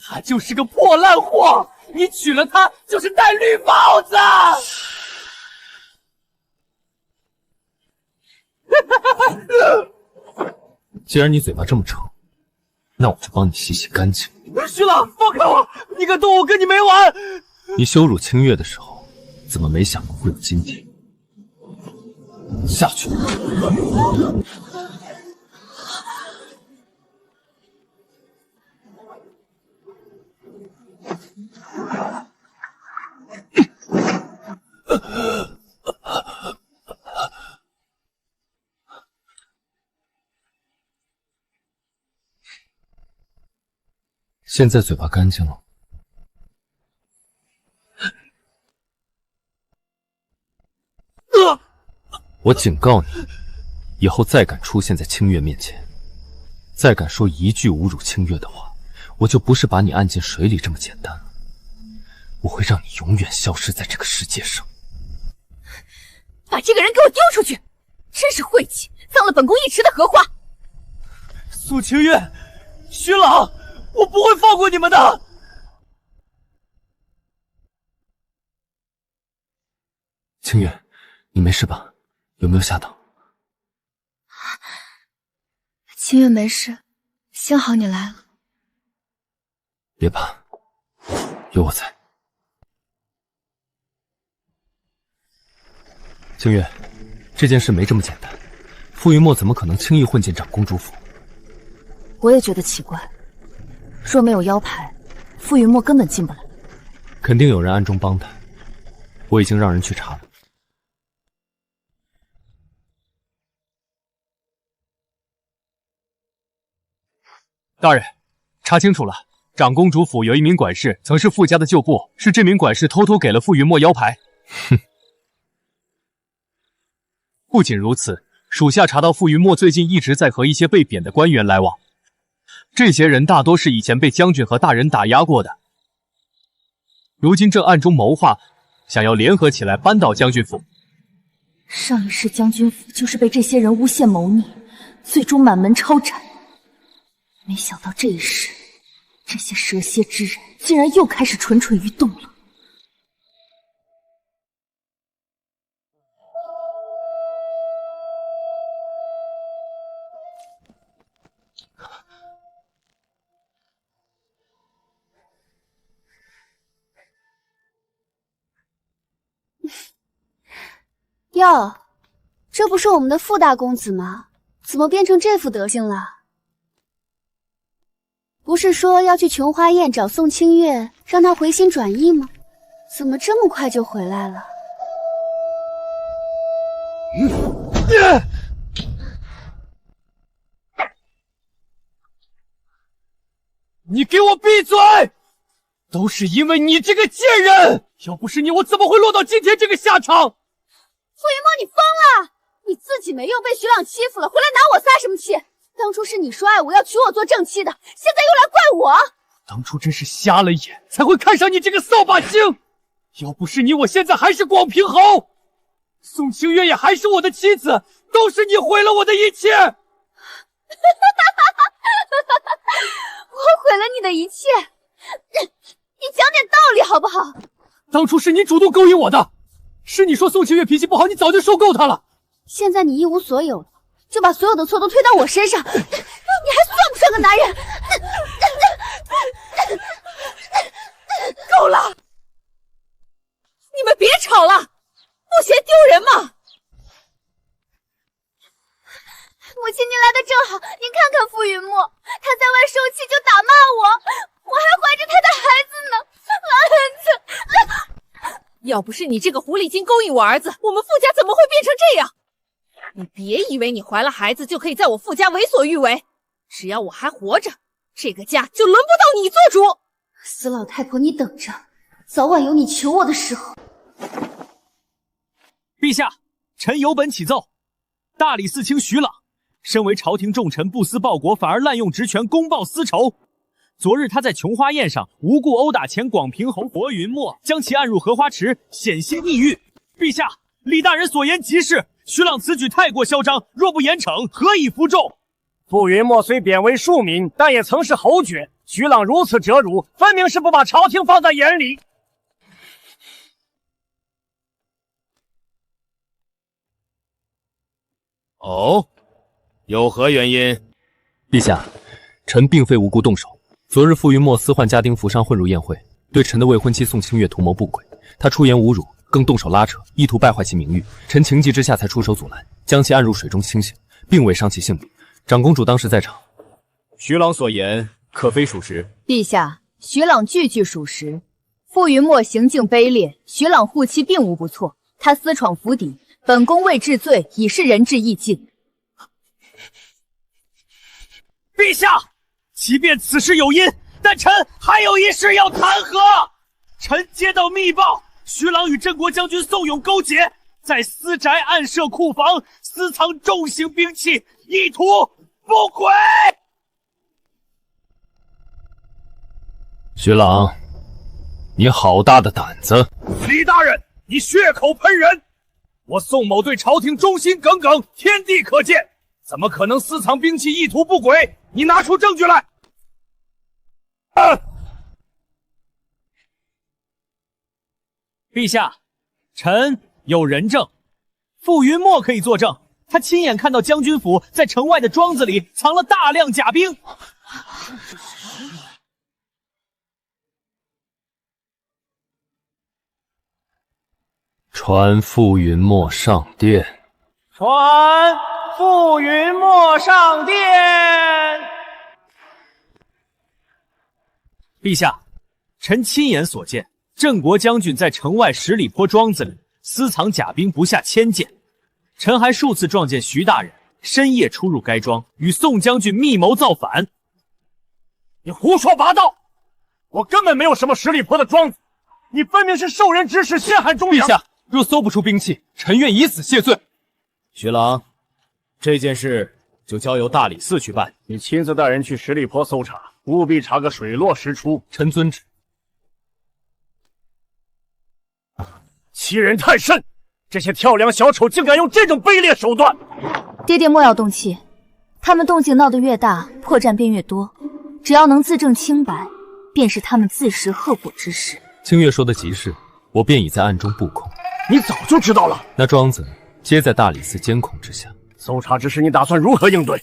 她就是个破烂货，你娶了她就是戴绿帽子。既然你嘴巴这么臭，那我就帮你洗洗干净。徐朗，放开我！你敢动我，跟你没完！你羞辱清月的时候，怎么没想过会有今天？下去！现在嘴巴干净了。我警告你，以后再敢出现在清月面前，再敢说一句侮辱清月的话，我就不是把你按进水里这么简单了，我会让你永远消失在这个世界上。把这个人给我丢出去！真是晦气，脏了本宫一池的荷花。苏清月，徐朗，我不会放过你们的。清月，你没事吧？有没有吓到？清月没事，幸好你来了。别怕，有我在。清月，这件事没这么简单，傅云墨怎么可能轻易混进长公主府？我也觉得奇怪，若没有腰牌，傅云墨根本进不来。肯定有人暗中帮他，我已经让人去查了。大人，查清楚了，长公主府有一名管事，曾是傅家的旧部，是这名管事偷偷给了傅云墨腰牌。哼！不仅如此，属下查到傅云墨最近一直在和一些被贬的官员来往，这些人大多是以前被将军和大人打压过的，如今正暗中谋划，想要联合起来扳倒将军府。上一世将军府就是被这些人诬陷谋逆，最终满门抄斩。没想到这一世，这些蛇蝎之人竟然又开始蠢蠢欲动了。哟，这不是我们的傅大公子吗？怎么变成这副德行了？不是说要去琼花宴找宋清月，让她回心转意吗？怎么这么快就回来了？你给我闭嘴！都是因为你这个贱人！要不是你，我怎么会落到今天这个下场？傅云墨，你疯了！你自己没用，被徐朗欺负了，回来拿我撒什么气？当初是你说爱我，要娶我做正妻的，现在又来怪我。当初真是瞎了眼，才会看上你这个扫把星。要不是你，我现在还是广平侯，宋清月也还是我的妻子，都是你毁了我的一切。我毁了你的一切，你讲点道理好不好？当初是你主动勾引我的，是你说宋清月脾气不好，你早就受够她了。现在你一无所有了，就把所有的错都推到我身上，你还算不算个男人？够了！你们别吵了，不嫌丢人吗？母亲，您来的正好，您看看傅云墨，他在外受气就打骂我，我还怀着他的孩子呢，儿子。要不是你这个狐狸精勾引我儿子，我们傅家怎么会变成这样？你别以为你怀了孩子就可以在我傅家为所欲为，只要我还活着，这个家就轮不到你做主。死老太婆，你等着，早晚有你求我的时候。陛下，臣有本启奏：大理寺卿徐朗，身为朝廷重臣，不思报国，反而滥用职权，公报私仇。昨日他在琼花宴上无故殴打前广平侯薄云墨，将其按入荷花池，险些溺狱。陛下，李大人所言极是，徐朗此举太过嚣张，若不严惩，何以服众？傅云墨虽贬为庶民，但也曾是侯爵。徐朗如此折辱，分明是不把朝廷放在眼里。哦，有何原因？陛下，臣并非无故动手。昨日傅云墨私换家丁服裳混入宴会，对臣的未婚妻宋清月图谋不轨，他出言侮辱，更动手拉扯，意图败坏其名誉。臣情急之下才出手阻拦，将其按入水中清醒，并未伤其性命。长公主当时在场。徐朗所言可非属实。陛下，徐朗句句属实。傅云墨行径卑劣，徐朗护妻并无不错。他私闯府邸，本宫未治罪，已是仁至义尽。陛下，即便此事有因，但臣还有一事要弹劾。臣接到密报，徐朗与镇国将军宋勇勾结，在私宅暗设库房，私藏重型兵器，意图不轨。徐朗，你好大的胆子！李大人，你血口喷人！我宋某对朝廷忠心耿耿，天地可见，怎么可能私藏兵器，意图不轨？你拿出证据来！陛下，臣有人证，傅云墨可以作证，他亲眼看到将军府在城外的庄子里藏了大量甲兵。传傅云墨上殿。传傅云墨上殿。陛下，臣亲眼所见，镇国将军在城外十里坡庄子里私藏甲兵不下1000件。臣还数次撞见徐大人深夜出入该庄，与宋将军密谋造反。你胡说八道！我根本没有什么十里坡的庄子，你分明是受人指使陷害忠良。陛下，若搜不出兵器，臣愿以死谢罪。徐朗，这件事就交由大理寺去办。你亲自带人去十里坡搜查，务必查个水落石出。臣遵旨。欺人太甚！这些跳梁小丑竟敢用这种卑劣手段！爹爹莫要动气，他们动静闹得越大，破绽便越多。只要能自证清白，便是他们自食恶果之时。清月说的极是，我便已在暗中布控。你早就知道了。那庄子皆在大理寺监控之下。搜查之时，你打算如何应对？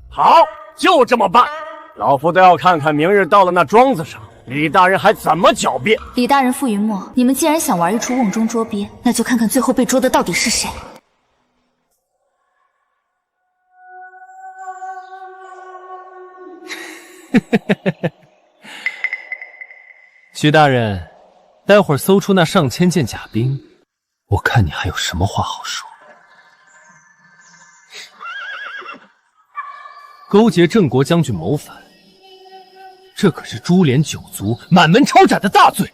好，就这么办。老夫倒要看看明日到了那庄子上，李大人还怎么狡辩。李大人、傅云墨，你们既然想玩一出瓮中捉鳖，那就看看最后被捉的到底是谁。徐大人，待会儿搜出那上千件甲兵，我看你还有什么话好说。勾结郑国将军谋反，这可是株连九族、满门抄斩的大罪。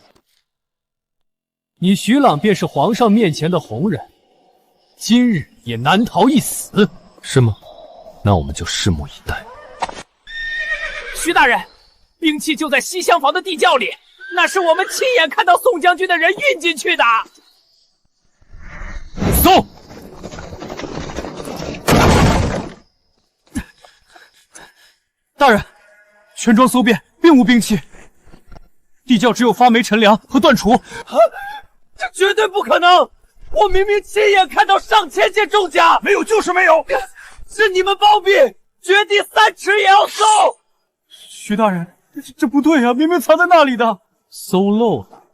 你徐朗便是皇上面前的红人，今日也难逃一死。是吗？那我们就拭目以待。徐大人，兵器就在西厢房的地窖里，那是我们亲眼看到宋将军的人运进去的。搜！大人，全庄搜遍，并无兵器。地窖只有发霉陈粮和断厨。这绝对不可能！我明明亲眼看到上千件重甲，没有就是没有，是你们包庇，掘地3尺也要搜。徐大人，这不对啊，明明藏在那里的。搜漏了，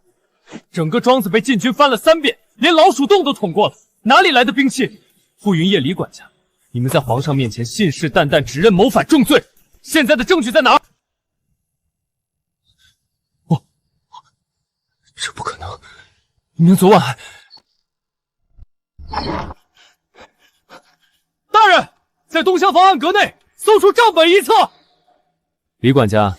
整个庄子被禁军翻了3遍，连老鼠洞都捅过了，哪里来的兵器？傅云烨、李管家，你们在皇上面前信誓旦旦，指认谋反重罪，现在的证据在哪儿？这不可能！明明昨晚还……大人，在东厢房暗阁内搜出账本一册。李管家，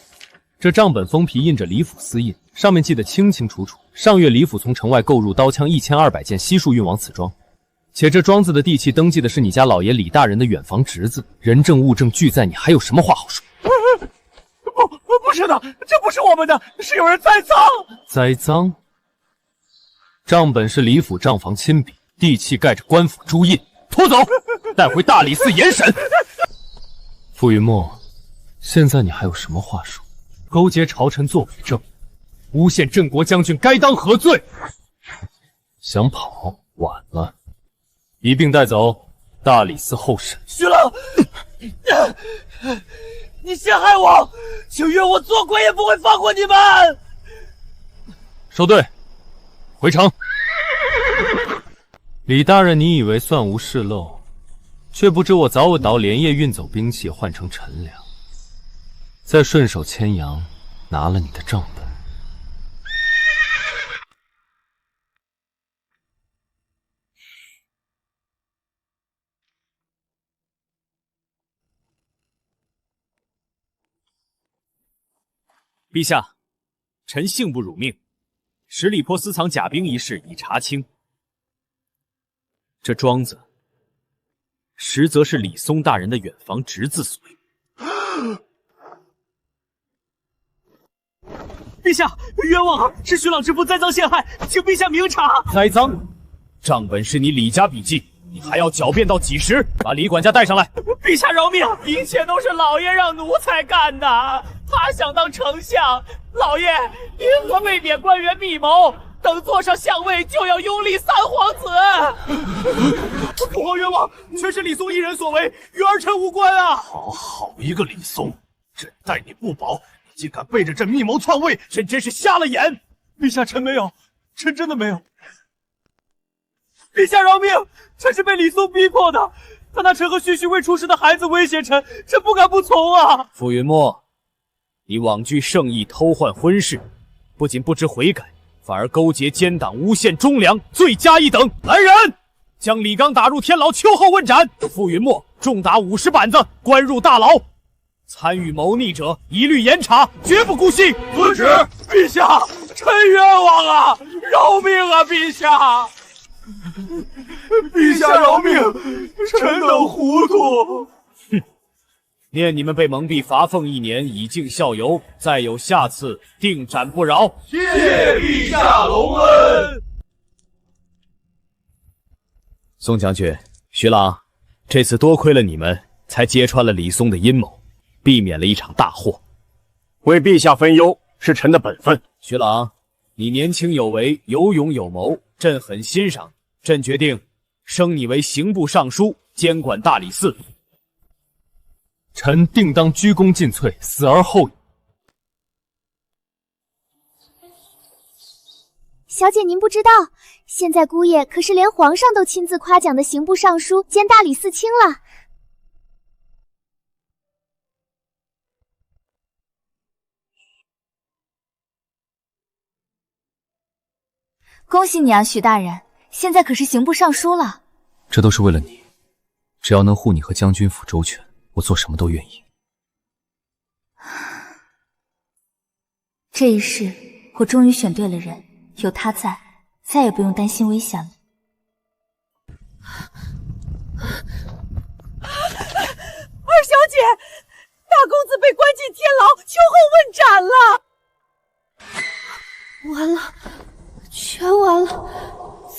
这账本封皮印着李府私印，上面记得清清楚楚。上月李府从城外购入刀枪1200件，悉数运往此庄，且这庄子的地契登记的是你家老爷李大人的远房侄子，人证物证俱在，你还有什么话好说？不是的，这不是我们的，是有人栽赃。栽赃？账本是李府账房亲笔，地契盖着官府朱印，拖走，带回大理寺严审。傅云墨，现在你还有什么话说？勾结朝臣作伪证，诬陷镇国将军，该当何罪？想跑晚了，一并带走，大理寺候审。徐朗，你陷害我，请愿我做鬼也不会放过你们。收队，回城。李大人，你以为算无事漏，却不知我早晚到连夜运走兵器，换成陈粮，再顺手牵羊拿了你的账本。陛下，臣幸不辱命，十里坡私藏甲兵一事已查清。这庄子实则是李松大人的远房侄子所有。陛下，冤枉啊！是徐朗之夫栽赃陷害，请陛下明察。栽赃？账本是你李家笔记，你还要狡辩到几时？把李管家带上来。陛下饶命！一切都是老爷让奴才干的，他想当丞相，老爷因何未免官员密谋？等坐上相位，就要拥立3皇子。父皇冤枉，全是李松一人所为，与儿臣无关啊！好一个李松，朕待你不薄，你竟敢背着朕密谋篡位，朕真是瞎了眼！陛下，臣没有，臣真的没有。陛下饶命！臣是被李松逼迫的，他拿臣和旭旭未出世的孩子威胁臣，臣不敢不从啊！傅云墨，你枉居圣意，偷换婚事，不仅不知悔改，反而勾结奸党，诬陷忠良，罪加一等。来人，将李刚打入天牢，秋后问斩。傅云墨重打50板子，关入大牢。参与谋逆者一律严查，绝不姑息。遵旨。陛下，臣冤枉啊！饶命啊，陛下！陛下饶命，臣等糊涂。哼，念你们被蒙蔽罚俸1年，以儆效尤，再有下次，定斩不饶。谢陛下隆恩。宋将军、徐朗，这次多亏了你们，才揭穿了李松的阴谋，避免了一场大祸。为陛下分忧是臣的本分。徐朗，你年轻有为，有勇有谋，朕很欣赏。朕决定升你为刑部尚书，监管大理寺。臣定当鞠躬尽瘁，死而后已。小姐，您不知道，现在姑爷可是连皇上都亲自夸奖的刑部尚书兼大理寺卿了。恭喜你啊，许大人，现在可是刑部尚书了。这都是为了你，只要能护你和将军府周全，我做什么都愿意。这一世，我终于选对了人，有他在，再也不用担心危险了。二小姐，大公子被关进天牢，秋后问斩了。完了，全完了，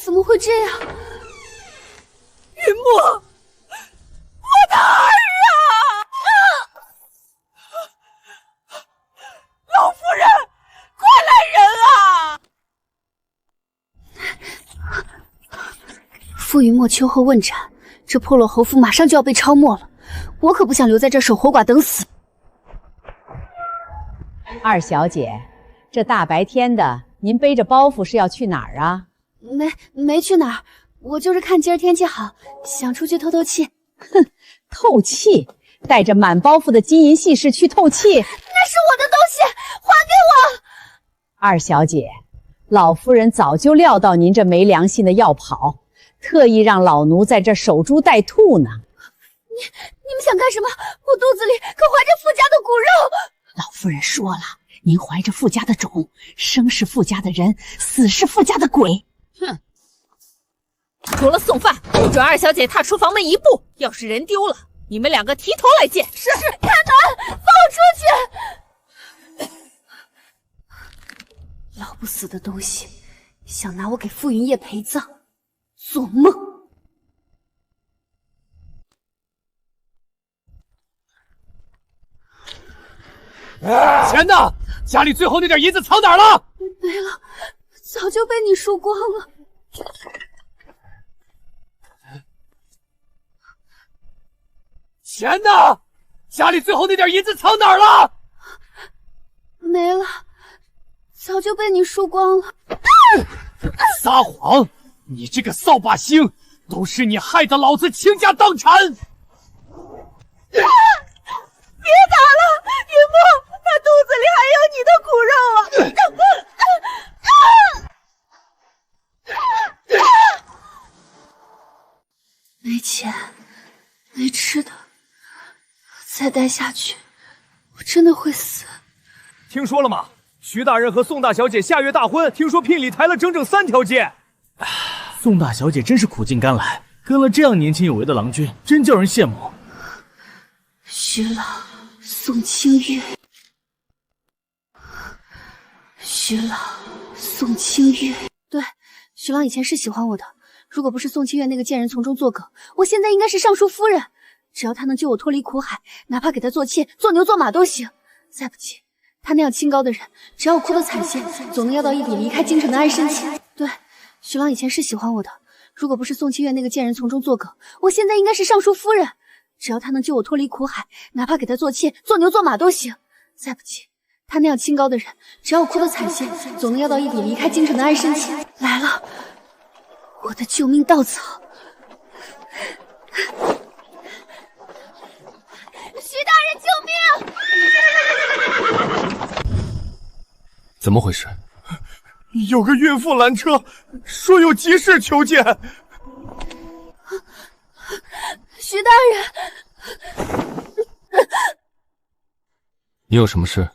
怎么会这样？云墨，我的儿啊！老夫人，快来人啊！傅云墨秋后问斩，这破落侯府马上就要被抄没了，我可不想留在这守活寡等死。二小姐，这大白天的，您背着包袱是要去哪儿啊？没去哪儿，我就是看今儿天气好，想出去透透气。哼，透气？带着满包袱的金银细饰去透气？那是我的东西，还给我！二小姐，老夫人早就料到您这没良心的要跑，特意让老奴在这守株待兔呢。你们想干什么？我肚子里可怀着傅家的骨肉。老夫人说了，您怀着傅家的种，生是傅家的人，死是傅家的鬼。哼！除了送饭，不准二小姐踏出房门一步。要是人丢了，你们两个提头来见。是，开门，放我出去！老不死的东西，想拿我给傅云烨陪葬，做梦！钱呢？家里最后那点银子藏哪儿了？没了，早就被你输光了。钱呢？家里最后那点银子藏哪儿了？没了，早就被你输光了。撒谎！你这个扫把星，都是你害得老子倾家荡产！别打了，云墨，他肚子里还有你的骨肉啊！没钱，没吃的，再待下去，我真的会死。听说了吗？徐大人和宋大小姐下月大婚，听说聘礼抬了整整3条街。宋大小姐真是苦尽甘来，跟了这样年轻有为的郎君，真叫人羡慕。徐朗，宋清月，徐朗，宋清月。对，徐朗以前是喜欢我的，如果不是宋清月那个贱人从中作梗，我现在应该是尚书夫人。只要他能救我脱离苦海，哪怕给他做妾、做牛、做马都行。再不济，他那样清高的人，只要我哭得惨些，总能要到一笔离开京城的安身钱。对，徐朗以前是喜欢我的，如果不是宋清月那个贱人从中作梗，我现在应该是尚书夫人。只要他能救我脱离苦海，哪怕给他做妾、做牛、做马都行。再不济，他那样清高的人，只要我哭得惨些，总能要到一笔离开京城的安身钱。来了，我的救命稻草！徐大人，救命！怎么回事？有个孕妇拦车，说有急事求见。徐大人，你有什么事？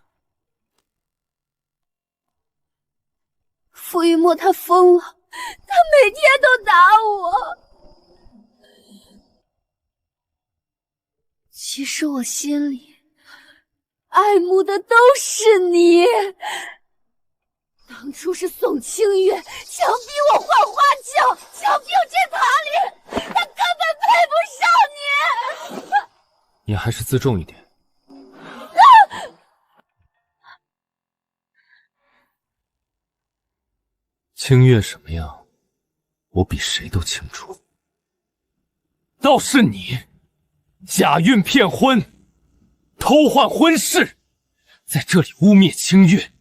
傅云墨他疯了，他每天都打我。其实我心里爱慕的都是你。当初是宋清月强逼我换花轿，强并进塔里，他根本配不上你。你还是自重一点。清月什么样，我比谁都清楚。倒是你，假孕骗婚，偷换婚事，在这里污蔑清月，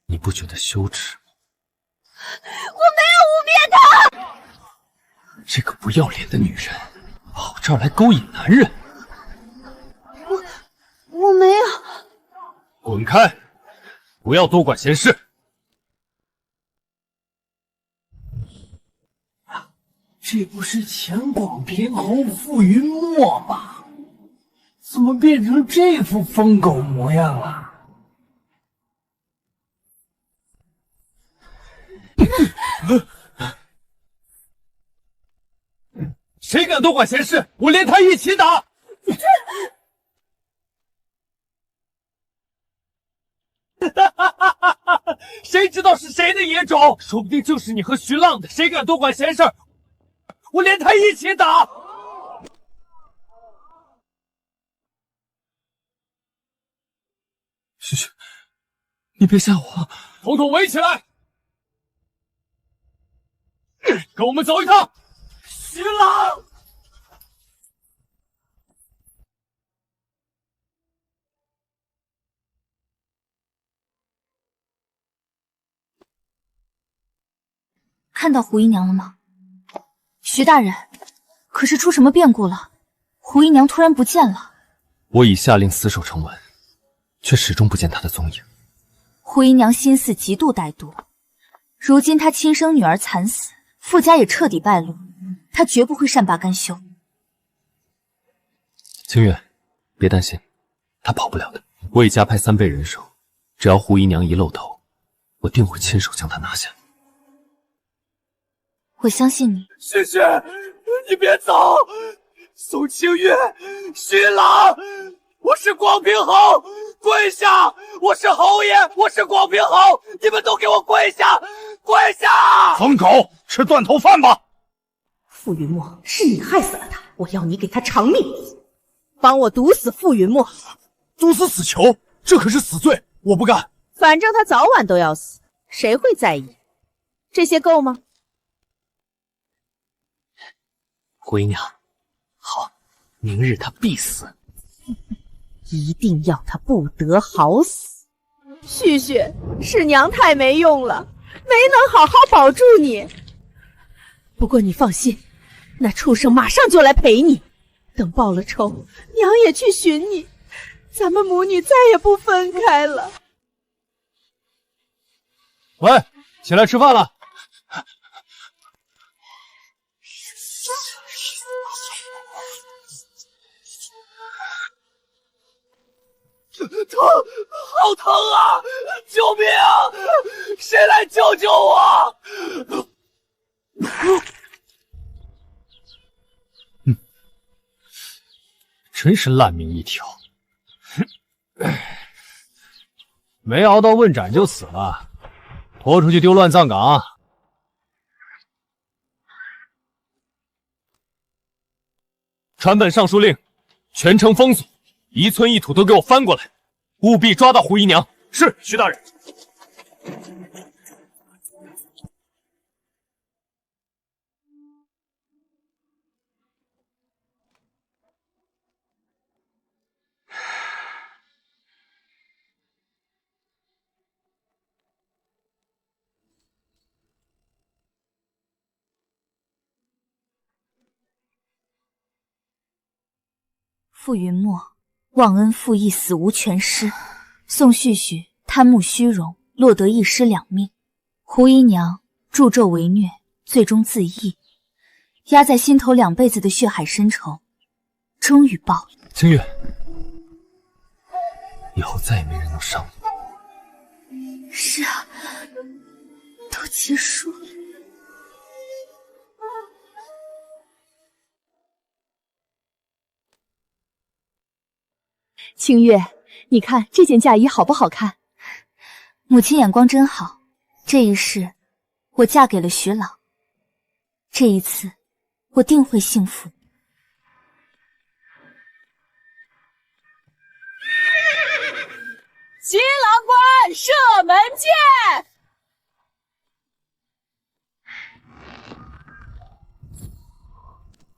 你不觉得羞耻吗？我没有污蔑他。这个不要脸的女人，跑这儿来勾引男人。我没有。滚开！不要多管闲事。这不是前广平侯傅云墨吧？怎么变成这副疯狗模样了？谁敢多管闲事，我连他一起打！谁知道是谁的野种？说不定就是你和徐浪的，谁敢多管闲事儿，我连他一起打！徐徐，你别吓我！统统围起来，跟我们走一趟！徐浪！看到胡姨娘了吗？徐大人，可是出什么变故了？胡姨娘突然不见了。我已下令死守城门，却始终不见她的踪影。胡姨娘心思极度歹毒，如今她亲生女儿惨死，傅家也彻底败露，她绝不会善罢甘休。清月，别担心，她跑不了的。我已加派3倍人手，只要胡姨娘一露头，我定会亲手将她拿下。我相信你。徐徐，你别走！宋清月，徐郎，我是广平侯，跪下！我是侯爷，我是广平侯，你们都给我跪下！跪下！疯狗，吃断头饭吧！傅云墨，是你害死了他，我要你给他偿命！帮我毒死傅云墨！毒死死囚，这可是死罪，我不干。反正他早晚都要死，谁会在意？这些够吗？胡姨娘，好，明日他必死，一定要他不得好死。旭旭，是娘太没用了，没能好好保住你。不过你放心，那畜生马上就来陪你，等报了仇，娘也去寻你，咱们母女再也不分开了。喂，起来吃饭了。疼，好疼啊！救命啊！谁来救救我！真是烂命一条，没熬到问斩就死了，拖出去丢乱葬岗。传本尚书令，全城封锁，一寸一土都给我翻过来，务必抓到胡姨娘。是，徐大人。傅云墨忘恩负义，死无全尸；宋旭旭贪慕虚荣，落得一尸两命；胡姨娘助纣为虐，最终自缢。压在心头2辈子的血海深仇，终于报了。清月，以后再也没人能伤你。是啊，都结束了。清月，你看这件嫁衣好不好看？母亲眼光真好，这一世我嫁给了徐朗，这一次我定会幸福。新郎官射门箭！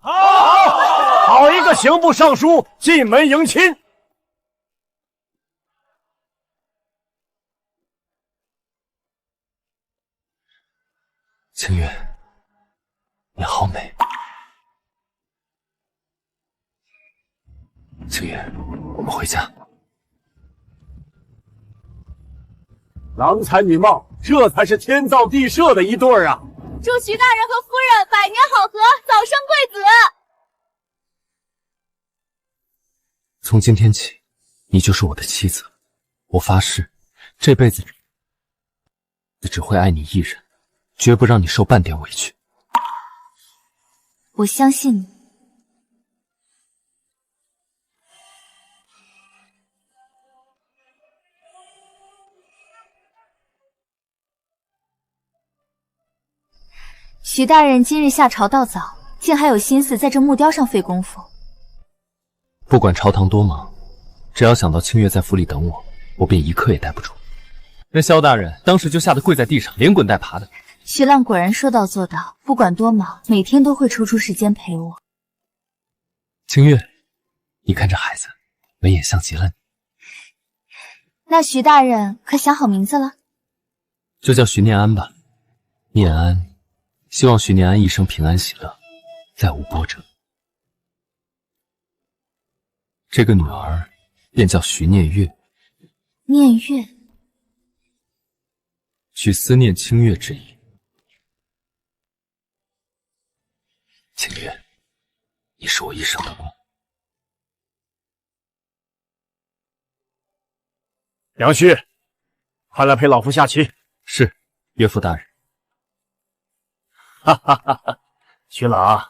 好一个刑部尚书进门迎亲。清月，你好美。清月，我们回家。郎才女貌，这才是天造地设的一对儿啊！祝徐大人和夫人百年好合，早生贵子。从今天起，你就是我的妻子，我发誓，这辈子只会爱你一人，绝不让你受半点委屈。我相信你。许大人今日下朝到早，竟还有心思在这木雕上费功夫。不管朝堂多忙，只要想到清月在府里等我，我便一刻也待不住。那萧大人当时就吓得跪在地上，连滚带爬的。徐浪果然说到做到，不管多忙，每天都会抽出时间陪我。清月，你看这孩子，眉眼像极了你。那徐大人可想好名字了？就叫徐念安吧。念安，希望徐念安一生平安喜乐，再无波折。这个女儿便叫徐念月。念月，取思念清月之意。清月，你是我一生的梦。杨旭，快来陪老夫下棋。是，岳父大人。哈哈哈哈！徐朗，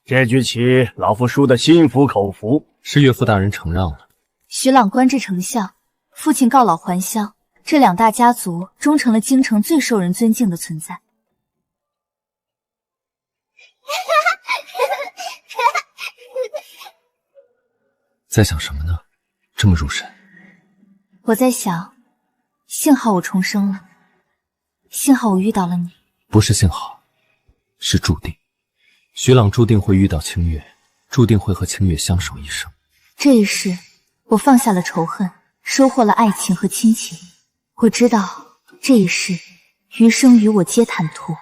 这局棋老夫输得心服口服。是岳父大人承让了。徐朗官至丞相，父亲告老还乡，这两大家族终成了京城最受人尊敬的存在。在想什么呢？这么入神。我在想，幸好我重生了，幸好我遇到了你。不是幸好，是注定。徐朗注定会遇到清月，注定会和清月相守一生。这一世，我放下了仇恨，收获了爱情和亲情。我知道，这一世，余生与我皆坦途。